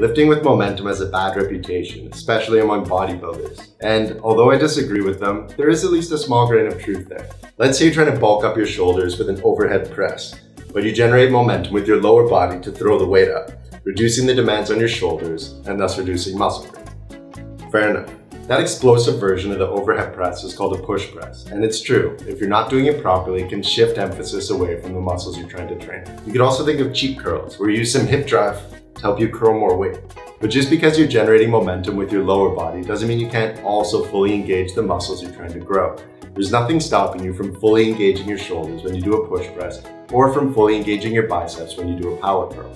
Lifting with momentum has a bad reputation, especially among bodybuilders. And although I disagree with them, there is at least a small grain of truth there. Let's say you're trying to bulk up your shoulders with an overhead press, but you generate momentum with your lower body to throw the weight up, reducing the demands on your shoulders and thus reducing muscle growth. Fair enough. That explosive version of the overhead press is called a push press, and it's true, if you're not doing it properly, it can shift emphasis away from the muscles you're trying to train. You could also think of cheat curls, where you use some hip drive to help you curl more weight. But just because you're generating momentum with your lower body doesn't mean you can't also fully engage the muscles you're trying to grow. There's nothing stopping you from fully engaging your shoulders when you do a push press, or from fully engaging your biceps when you do a power curl.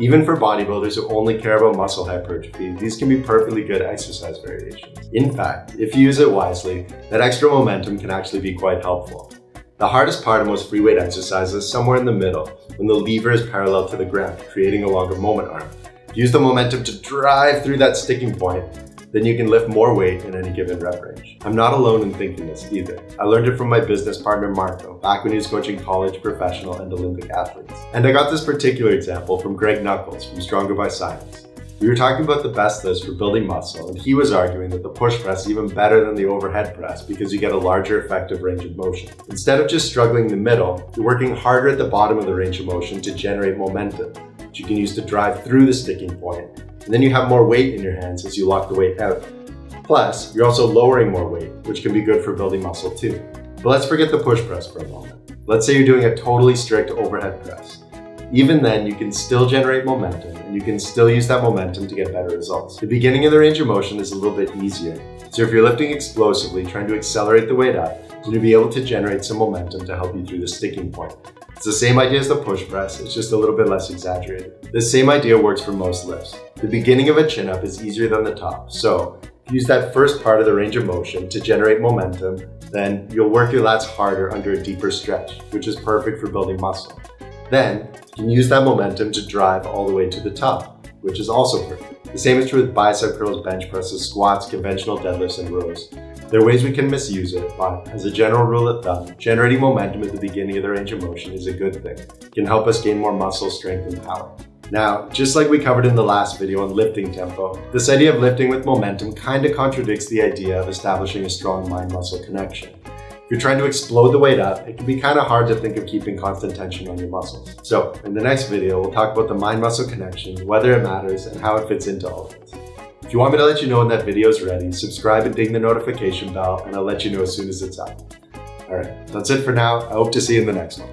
Even for bodybuilders who only care about muscle hypertrophy, these can be perfectly good exercise variations. In fact, if you use it wisely, that extra momentum can actually be quite helpful. The hardest part of most free weight exercises is somewhere in the middle, when the lever is parallel to the ground, creating a longer moment arm. Use the momentum to drive through that sticking point, then you can lift more weight in any given rep range. I'm not alone in thinking this either. I learned it from my business partner Marco, back when he was coaching college, professional, and Olympic athletes. And I got this particular example from Greg Knuckles from Stronger by Science. We were talking about the best lifts for building muscle, and he was arguing that the push press is even better than the overhead press because you get a larger effective range of motion. Instead of just struggling in the middle, you're working harder at the bottom of the range of motion to generate momentum, which you can use to drive through the sticking point, and then you have more weight in your hands as you lock the weight out. Plus, you're also lowering more weight, which can be good for building muscle too. But let's forget the push press for a moment. Let's say you're doing a totally strict overhead press. Even then, you can still generate momentum, and you can still use that momentum to get better results. The beginning of the range of motion is a little bit easier. So if you're lifting explosively, trying to accelerate the weight up, you'll be able to generate some momentum to help you through the sticking point. It's the same idea as the push press, it's just a little bit less exaggerated. The same idea works for most lifts. The beginning of a chin-up is easier than the top, so use that first part of the range of motion to generate momentum, then you'll work your lats harder under a deeper stretch, which is perfect for building muscle. Then, you can use that momentum to drive all the way to the top, which is also perfect. The same is true with bicep curls, bench presses, squats, conventional deadlifts, and rows. There are ways we can misuse it, but as a general rule of thumb, generating momentum at the beginning of the range of motion is a good thing. It can help us gain more muscle strength and power. Now, just like we covered in the last video on lifting tempo, this idea of lifting with momentum kind of contradicts the idea of establishing a strong mind-muscle connection. If you're trying to explode the weight up, it can be kind of hard to think of keeping constant tension on your muscles. So, in the next video, we'll talk about the mind-muscle connection, whether it matters, and how it fits into all of this. If you want me to let you know when that video is ready, subscribe and ding the notification bell, and I'll let you know as soon as it's up. Alright, that's it for now. I hope to see you in the next one.